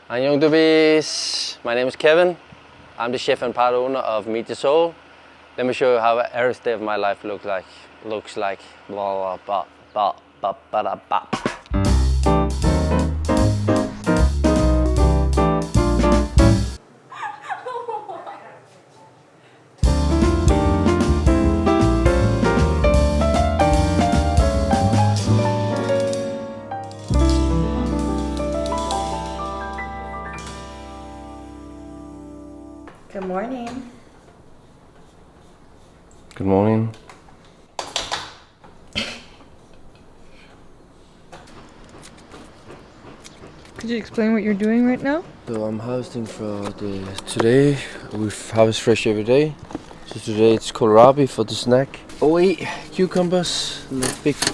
Young Doobies. My name is Kevin. I'm the chef and part owner of Meet the Soul. Let me show you how every day of my life looks like. Blah, blah, blah, blah, blah, blah, blah. Good morning. Good morning. Could you explain what you're doing right now? So I'm harvesting for today. We harvest fresh every day. So today it's kohlrabi for the snack. 08 cucumbers,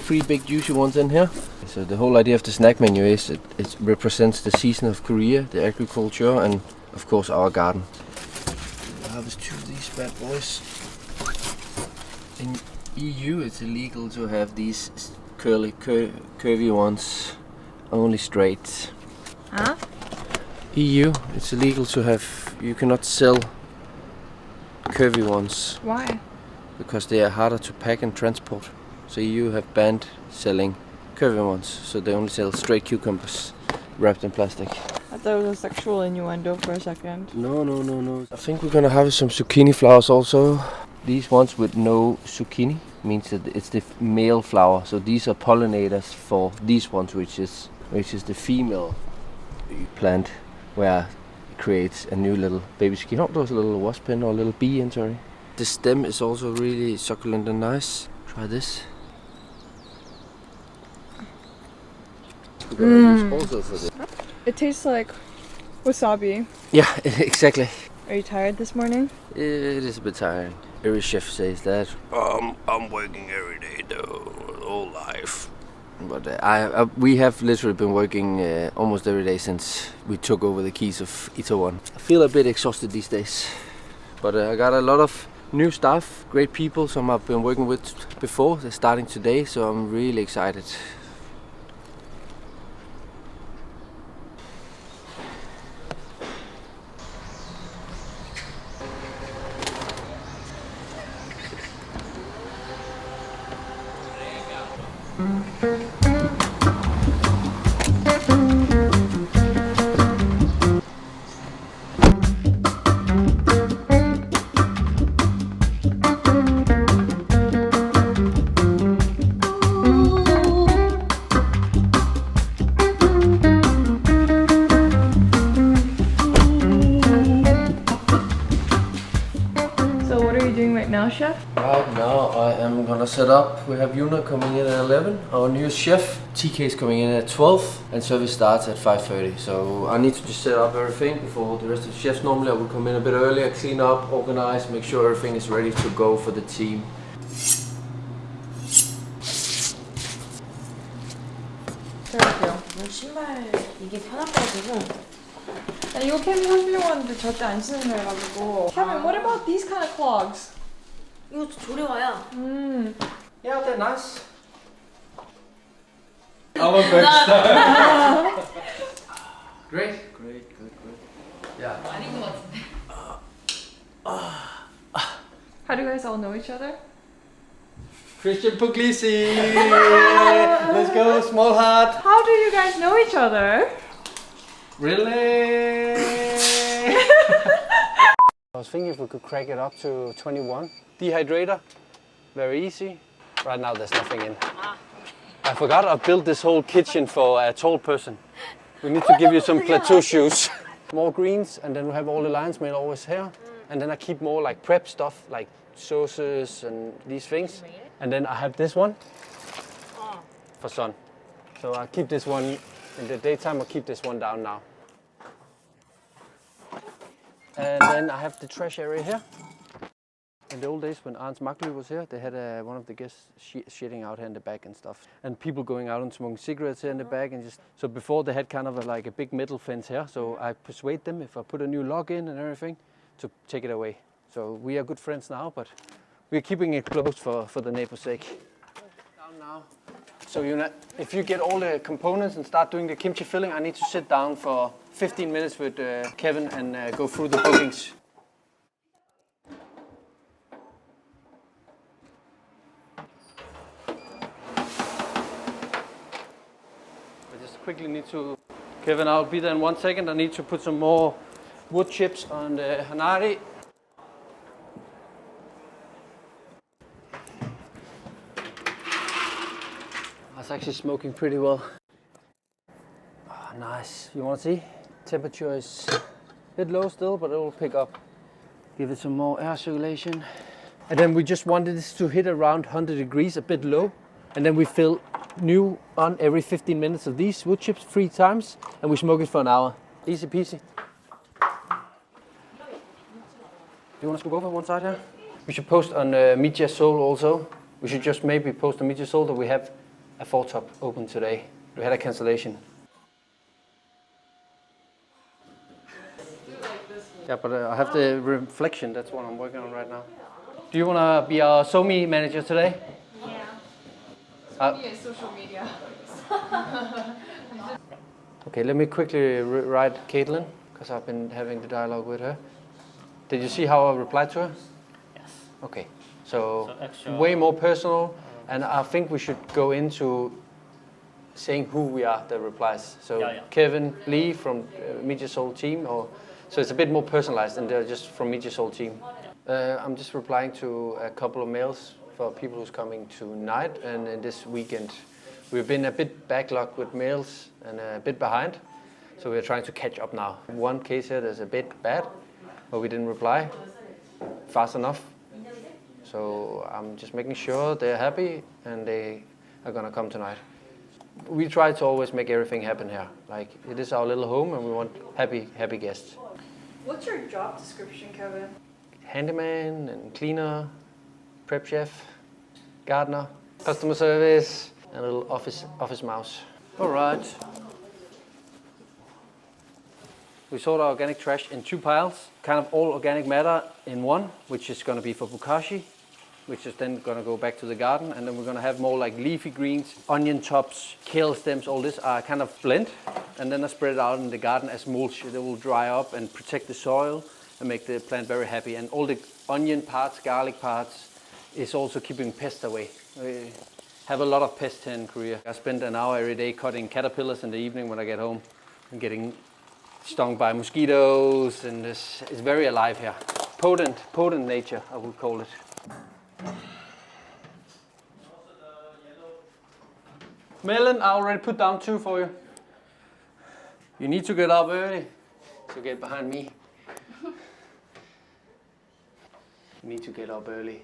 three big juicy ones in here. So the whole idea of the snack menu is it represents the season of Korea, the agriculture, and of course our garden. I harvest two of these bad boys. In EU it's illegal to have these curvy ones, only straight. Huh? EU, it's illegal to have, you cannot sell curvy ones. Why? Because they are harder to pack and transport. So EU have banned selling curvy ones, so they only sell straight cucumbers wrapped in plastic. I thought it was a sexual innuendo for a second. No. I think we're gonna have some zucchini flowers also. These ones with no zucchini means that it's the male flower. So these are pollinators for these ones, which is the female plant, where it creates a new little baby zucchini. Oh, there's a little wasp in, or a little bee in, sorry. The stem is also really succulent and nice. Try this. We're gonna use also for this. It tastes like wasabi. Yeah, exactly. Are you tired this morning? It is a bit tiring. Every chef says that. I'm working every day though, all life. But we have literally been working almost every day since we took over the keys of Itaewon. I feel a bit exhausted these days, but I got a lot of new staff, great people, some I've been working with before. They're starting today, so I'm really excited. Right now, chef? Right now I am gonna set up. We have Yuna coming in at 11, our new chef. TK is coming in at 12 and service starts at 5:30. So I need to just set up everything before the rest of the chefs. Normally I would come in a bit earlier, clean up, organize, make sure everything is ready to go for the team. 신발 이게 편하다고. 이거 캠이 사주려고 하는데 절대 안 신는 거 해가지고. Kevin, what about these kind of clogs? 이거 조려와야. Yeah, they're nice. Our best. Great. Yeah. 아닌 것 같은데. How do you guys all know each other? Christian Puglisi. Let's go, small heart. How do you guys know each other? Really? I was thinking if we could crack it up to 21. Dehydrator, very easy. Right now there's nothing in. I forgot I built this whole kitchen for a tall person. We need to give you some plateau shoes. More greens, and then we have all the lion's mane always here. And then I keep more like prep stuff, like sauces and these things. And then I have this one for sun. So I keep this one in the daytime. I keep this one down now. And then I have the trash area here. In the old days when Arns Magli was here, they had one of the guests shitting out here in the back and stuff. And people going out and smoking cigarettes here in the back. And so before they had kind of like a big metal fence here. So I persuade them, if I put a new lock in and everything, to take it away. So we are good friends now, but we're keeping it closed for the neighbor's sake. Down now So if you get all the components and start doing the kimchi filling, I need to sit down for 15 minutes with Kevin and go through the bookings. I just quickly need to... Kevin, I'll be there in 1 second. I need to put some more wood chips on the hanari. It's actually smoking pretty well. Oh, nice. You want to see? Temperature is a bit low still, but it will pick up. Give it some more air circulation. And then we just wanted this to hit around 100 degrees, a bit low. And then we fill new on every 15 minutes of these wood chips 3 times, and we smoke it for an hour. Easy peasy. Do you want to scoop over one side here? We should post on Media Soul also. We should just maybe post on Media Soul that we have a 4-top open today. We had a cancellation. Yeah, but I have the reflection. That's what I'm working on right now. Do you want to be our SoMe manager today? Yeah. SoMe is social media. Okay, let me quickly write Caitlin, because I've been having the dialogue with her. Did you see how I replied to her? Yes. Okay, so extra, way more personal, and I think we should go into saying who we are, the replies. So Kevin Lee from Media Soul team, so it's a bit more personalized than they're just from Media Soul team. I'm just replying to a couple of mails for people who's coming tonight and this weekend. We've been a bit backlogged with mails and a bit behind, so we're trying to catch up now. One case here that's a bit bad, but we didn't reply fast enough. So I'm just making sure they're happy and they are gonna come tonight. We try to always make everything happen here. Like, it is our little home and we want happy guests. What's your job description, Kevin? Handyman and cleaner, prep chef, gardener, customer service, and a little office mouse. All right. We sort our organic trash in 2 piles, kind of all organic matter in one, which is going to be for bokashi, which is then going to go back to the garden, and then we're going to have more like leafy greens, onion tops, kale stems, all this are kind of blend, and then I spread it out in the garden as mulch. They will dry up and protect the soil and make the plant very happy. And all the onion parts, garlic parts is also keeping pests away. We have a lot of pests here in Korea. I spend an hour every day cutting caterpillars in the evening when I get home and getting stung by mosquitoes, and it's very alive here. Potent nature, I would call it. Melon, I already put down 2 for you. You need to get up early to get behind me. You need to get up early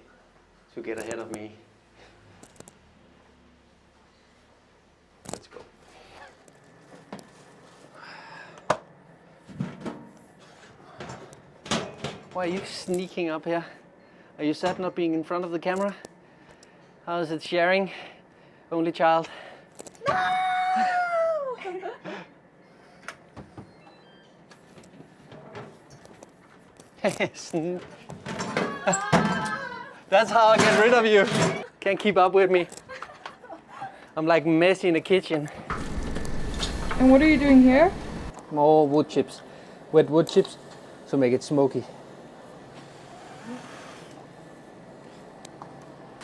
to get ahead of me. Let's go. Why are you sneaking up here? Are you sad not being in front of the camera? How is it sharing? Only child. No! That's how I get rid of you. Can't keep up with me. I'm like messy in the kitchen. And what are you doing here? More wood chips. Wet wood chips to make it smoky.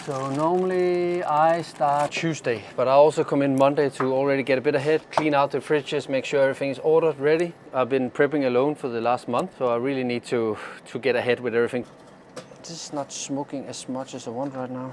So normally I start Tuesday, but I also come in Monday to already get a bit ahead, clean out the fridges, make sure everything is ordered, ready. I've been prepping alone for the last month, so I really need to get ahead with everything. This is not smoking as much as I want right now.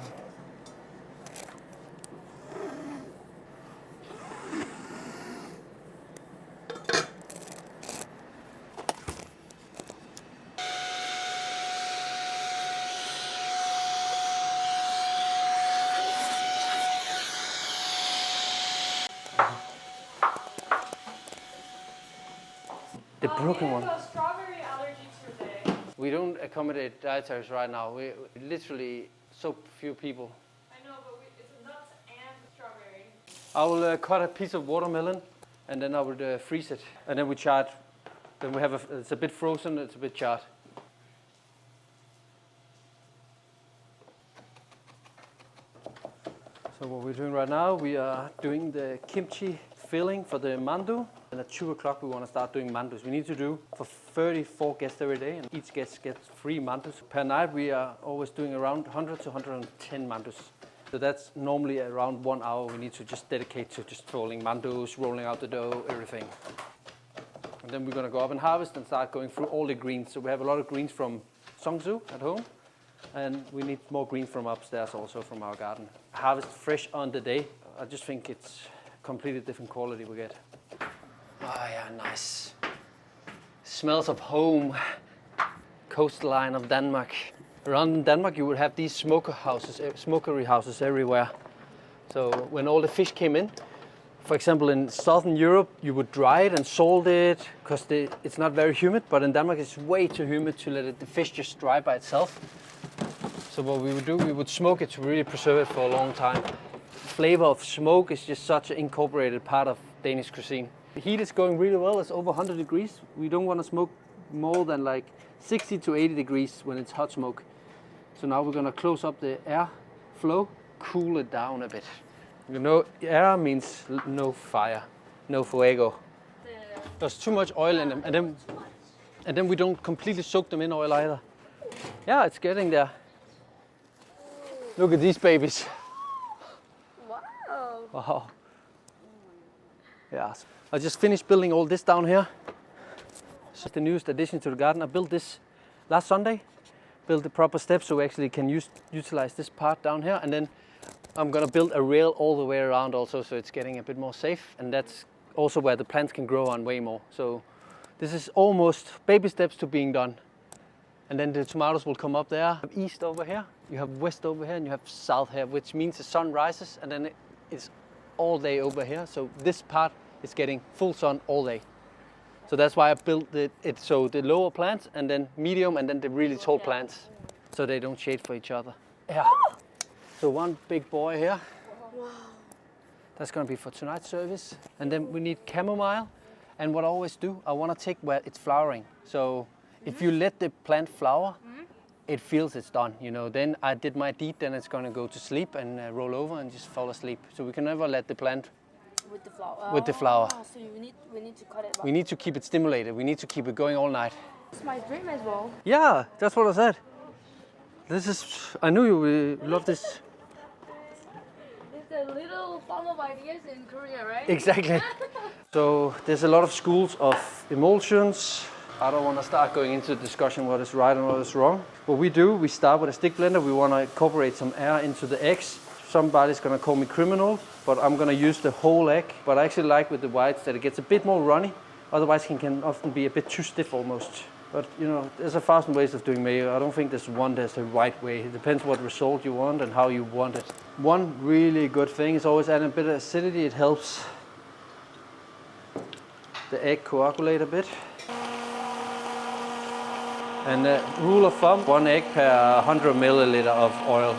The broken one. Strawberry allergy today. We don't accommodate dietaries right now. We literally so few people. I know, but it's nuts and strawberry. I will cut a piece of watermelon and then I will freeze it. And then we char it. Then we have it's a bit frozen, it's a bit charred. So what we're doing right now, we are doing the kimchi filling for the mandu. And at 2 o'clock we want to start doing mandus. We need to do for 34 guests every day, and each guest gets 3 mandus. Per night we are always doing around 100 to 110 mandus. So that's normally around 1 hour we need to just dedicate to just rolling mandus, rolling out the dough, everything. And then we're going to go up and harvest and start going through all the greens. So we have a lot of greens from Songsu at home. And we need more green from upstairs also from our garden. Harvest fresh on the day. I just think it's completely different quality we get. Oh yeah, nice. Smells of home. Coastline of Denmark. Around Denmark you would have these smokery houses everywhere. So when all the fish came in, for example in Southern Europe you would dry it and salt it because it's not very humid, but in Denmark it's way too humid to let the fish just dry by itself. So what we would do, we would smoke it to really preserve it for a long time. The flavor of smoke is just such an incorporated part of Danish cuisine. The heat is going really well, it's over 100 degrees. We don't want to smoke more than like 60 to 80 degrees when it's hot smoke. So now we're going to close up the air flow, cool it down a bit. You know, air means no fire, no fuego. There's too much oil in them, and then we don't completely soak them in oil either. Yeah, it's getting there. Look at these babies. Wow. Wow. Yeah, I just finished building all this down here. It's the newest addition to the garden. I built this last Sunday. Built the proper steps so we actually can utilize this part down here, and then I'm gonna build a rail all the way around also, so it's getting a bit more safe, and that's also where the plants can grow on way more. So this is almost baby steps to being done. And then the tomatoes will come up there. You have east over here, you have west over here, and you have south here, which means the sun rises and then it's all day over here. So this part is getting full sun all day. So that's why I built it so the lower plants and then medium and then the really tall plants, so they don't shade for each other. Yeah. So one big boy here. Wow. That's gonna be for tonight's service. And then we need chamomile. And what I always do, I wanna take where it's flowering. So if you let the plant flower, it feels it's done, you know. Then I did my deed, then it's gonna go to sleep and roll over and just fall asleep. So we can never let the plant With the flower. with the flower. So we need to cut it. We need to keep it stimulated. We need to keep it going all night. It's my dream as well. Yeah, that's what I said. I knew you would love this. It's a little farm of ideas in Korea, right? Exactly. So there's a lot of schools of emulsions. I don't want to start going into the discussion what is right and what is wrong. What we do, we start with a stick blender. We want to incorporate some air into the eggs. Somebody's going to call me criminal, but I'm going to use the whole egg. But I actually like with the whites that it gets a bit more runny. Otherwise it can often be a bit too stiff almost. But you know, there's 1,000 ways of doing mayo. I don't think there's the right way. It depends what result you want and how you want it. One really good thing is always adding a bit of acidity. It helps the egg coagulate a bit. And rule of thumb, 1 egg per 100 milliliter of oil.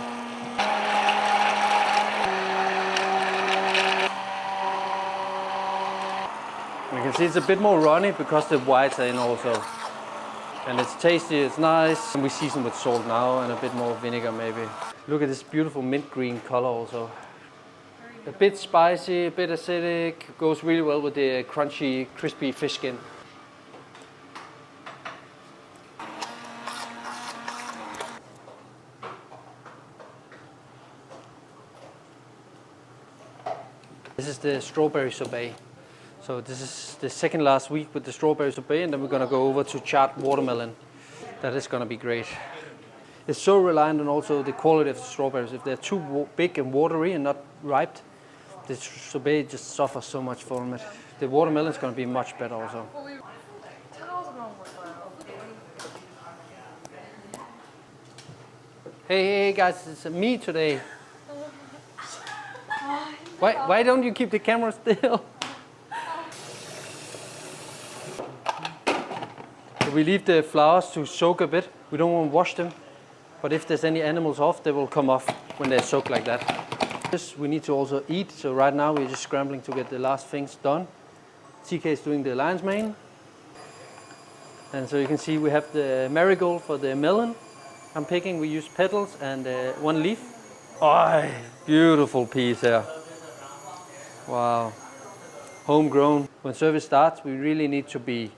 You can see it's a bit more runny because the whites are in also. And it's tasty, it's nice. And we season with salt now and a bit more vinegar maybe. Look at this beautiful mint green color also. A bit spicy, a bit acidic, goes really well with the crunchy, crispy fish skin. This is the strawberry sorbet. So this is the second last week with the strawberry sorbet, and then we're gonna go over to charred watermelon. That is gonna be great. It's so reliant on also the quality of the strawberries. If they're too big and watery and not ripe, the sorbet just suffers so much from it. The watermelon is gonna be much better also. Hey guys, it's me today. Why don't you keep the camera still? So we leave the flowers to soak a bit. We don't want to wash them, but if there's any animals off, they will come off when they're soaked like that. This we need to also eat, so right now we're just scrambling to get the last things done. TK is doing the lion's mane. And so you can see we have the marigold for the melon I'm picking. We use petals and 1 leaf. Oh, beautiful piece here. Wow. Homegrown. When service starts, we really need to be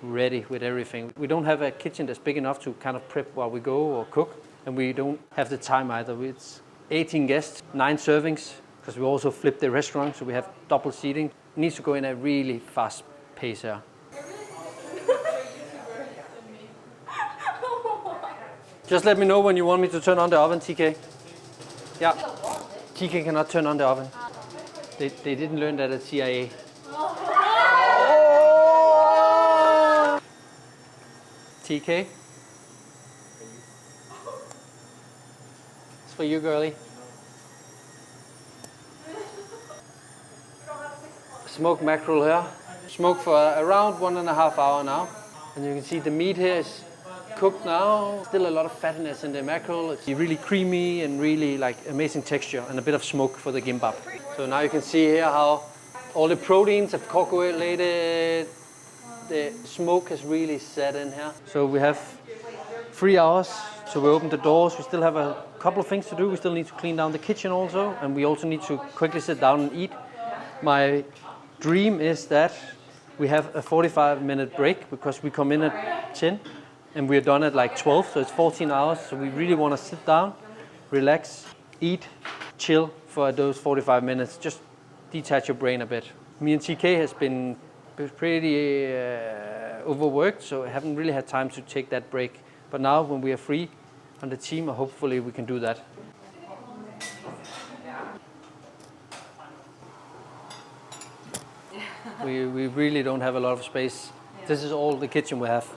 ready with everything. We don't have a kitchen that's big enough to kind of prep while we go or cook, and we don't have the time either. It's 18 guests, 9 servings, because we also flip the restaurant, so we have double seating. It needs to go in a really fast pace here. Just let me know when you want me to turn on the oven, TK. Yeah. TK cannot turn on the oven. They didn't learn that at CIA. TK. It's for you, girlie. Smoked mackerel here. Smoked for around 1.5 hours now. And you can see the meat here is cooked now. Still a lot of fatness in the mackerel. It's really creamy and really like amazing texture and a bit of smoke for the gimbap. So now you can see here how all the proteins have coagulated. The smoke has really set in here. So we have 3 hours to open the doors. We still have a couple of things to do. We still need to clean down the kitchen also, and we also need to quickly sit down and eat. My dream is that we have a 45-minute break because we come in at 10 and we're done at like 12, so it's 14 hours. So we really want to sit down, relax, eat, chill for those 45 minutes. Just detach your brain a bit. Me and TK has been pretty overworked, so I haven't really had time to take that break. But now when we are free on the team, hopefully we can do that. We really don't have a lot of space. This is all the kitchen we have.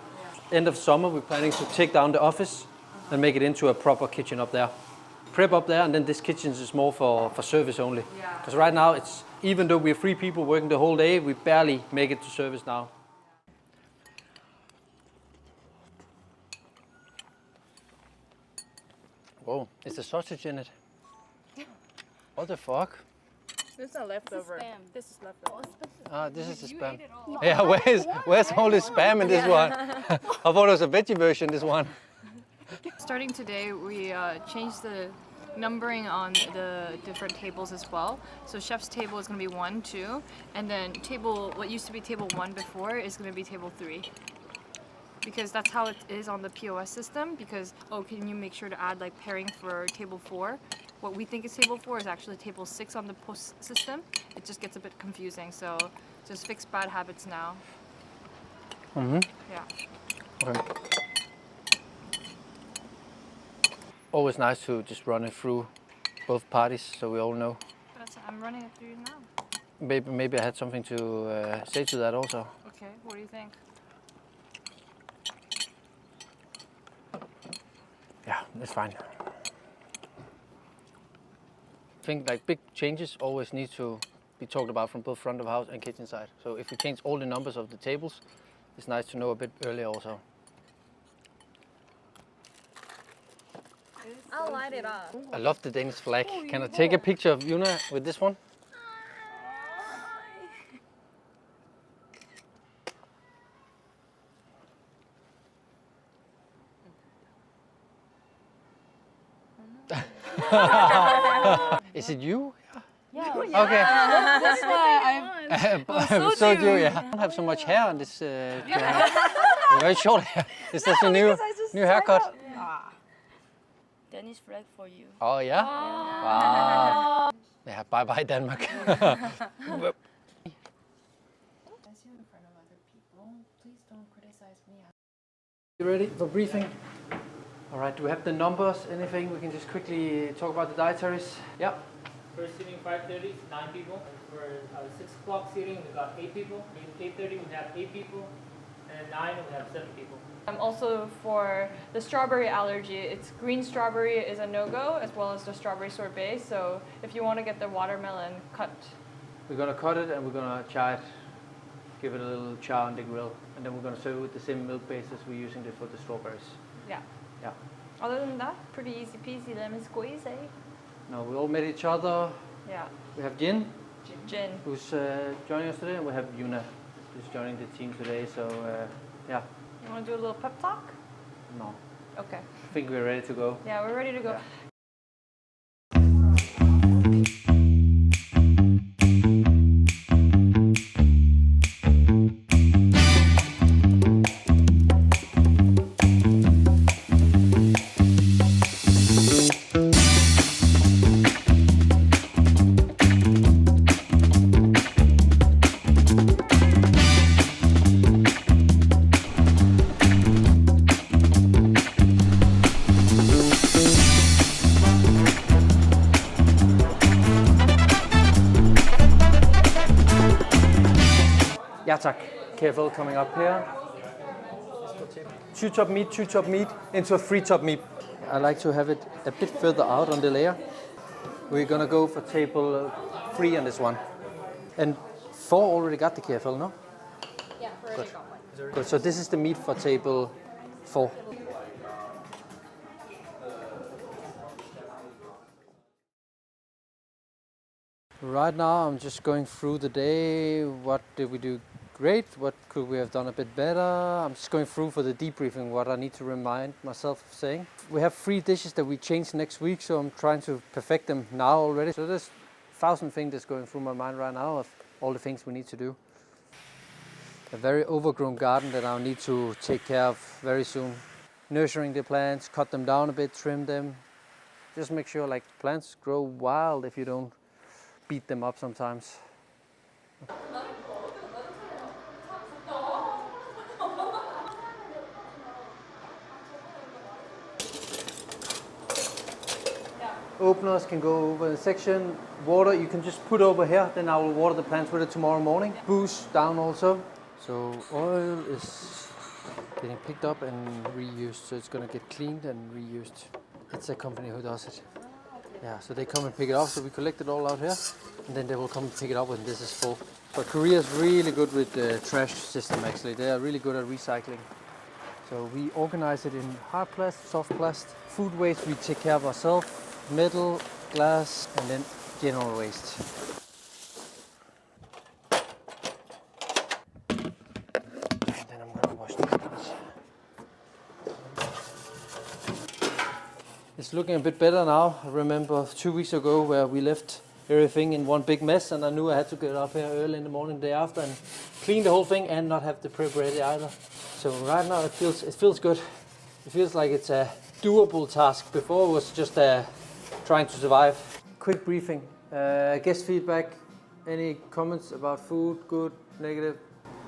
End of summer, we're planning to take down the office and make it into a proper kitchen up there. Prep up there, and then this kitchen is more for service only. Because right now, it's even though we're 3 people working the whole day, we barely make it to service now. Whoa, is there sausage in it? What the fuck? This is a leftover. Spam. This is leftover. Ah, this is the spam. Yeah, where's all the spam in this one? I thought it was a veggie version, this one. Starting today, we changed the numbering on the different tables as well. So chef's table is going to be 1, 2, and then what used to be table 1 before is going to be table 3. Because that's how it is on the POS system, because, can you make sure to add like pairing for table 4? What we think is table 4 is actually table 6 on the POS system. It just gets a bit confusing, so just fix bad habits now. Mm-hmm. Yeah. Okay. Always nice to just run it through both parties so we all know. I'm running it through now. Maybe I had something to say to that also. Okay, what do you think? Yeah, it's fine. I think like big changes always need to be talked about from both front of house and kitchen side. So if we change all the numbers of the tables, it's nice to know a bit earlier also. I'll light it up. I love the Danish flag. Can I take a picture of Yuna with this one? Is it you? Yeah. Okay. That's why I'm So do you, yeah. I don't have so much hair on this. Very short hair. Is that your new haircut? Danish flag for you. Oh yeah? Wow. Yeah, bye bye Denmark. As you're in front of other people, please don't criticize me. You ready for briefing? All right, do we have the numbers? Anything? We can just quickly talk about the dietaries. Yeah. First seating 5:30, 9 people. For 6 o'clock seating, we got 8 people. In 8:30, we have 8 people. And at 9, we have 7 people. Also for the strawberry allergy, it's green strawberry is a no-go, as well as the strawberry sorbet. So if you want to get the watermelon cut. We're gonna cut it and we're gonna char it, give it a little char on the grill, and then we're gonna serve it with the same milk base as we're using for the strawberries. Yeah. Yeah. Other than that, pretty easy peasy lemon squeeze, eh? Now we all met each other. Yeah. We have Jin, Gin. who's joining us today, and we have Yuna, who's joining the team today. So yeah. You want to do a little pep talk? No. Okay. I think we're ready to go. Yeah, we're ready to go. Yeah. Ja tak. Careful coming up here. 2 top meat into a 3 top meat. I like to have it a bit further out on the layer. We're gonna go for table 3 on this one. And 4 already got the careful, no? Yeah, we already got one. Good. So this is the meat for table 4. Right now I'm just going through the day. What did we do great? What could we have done a bit better? I'm just going through for the debriefing what I need to remind myself of saying. We have 3 dishes that we change next week, so I'm trying to perfect them now already. So there's 1,000 things that's going through my mind right now of all the things we need to do. A very overgrown garden that I'll need to take care of very soon. Nurturing the plants, cut them down a bit, trim them. Just make sure like plants grow wild if you don't beat them up sometimes. Openers can go over the section. Water you can just put over here, then I will water the plants with it tomorrow morning. Booze down also. So oil is getting picked up and reused, so it's gonna get cleaned and reused. It's a company who does it. Yeah, so they come and pick it up, so we collect it all out here, and then they will come and pick it up when this is full. But Korea is really good with the trash system actually. They are really good at recycling. So we organize it in hard plast, soft plast. Food waste we take care of ourselves. Metal, glass, and then general waste. And then I'm gonna wash these. It's looking a bit better now. I remember 2 weeks ago where we left everything in one big mess, and I knew I had to get up here early in the morning the day after and clean the whole thing and not have the prep ready either. So right now it feels good. It feels like it's a doable task. Before it was just trying to survive. Quick briefing. Guest feedback. Any comments about food? Good, negative?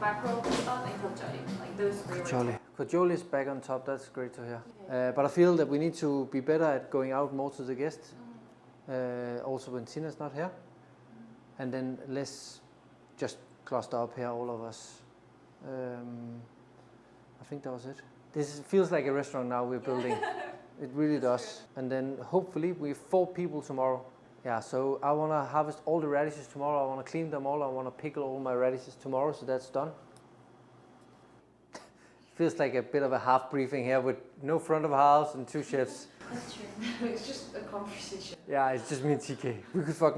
Macro and Kojali, like those 3 Kojoli. Kojoli is back on top. That's great to hear. But I feel that we need to be better at going out more to the guests. Also when Tina's not here. And then less just cluster up here, all of us. I think that was it. This feels like a restaurant now we're building. It really does. And then hopefully we have 4 people tomorrow. Yeah, so I want to harvest all the radishes tomorrow. I want to clean them all. I want to pickle all my radishes tomorrow, so that's done. Feels like a bit of a half briefing here with no front of house and 2 chefs. That's true. It's just a conversation. Yeah, it's just me and TK.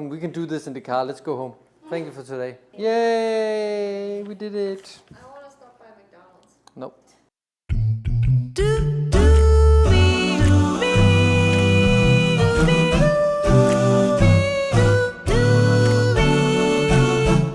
We can do this in the car. Let's go home. Thank you for today. Yay! We did it. I want to stop by McDonald's. Nope.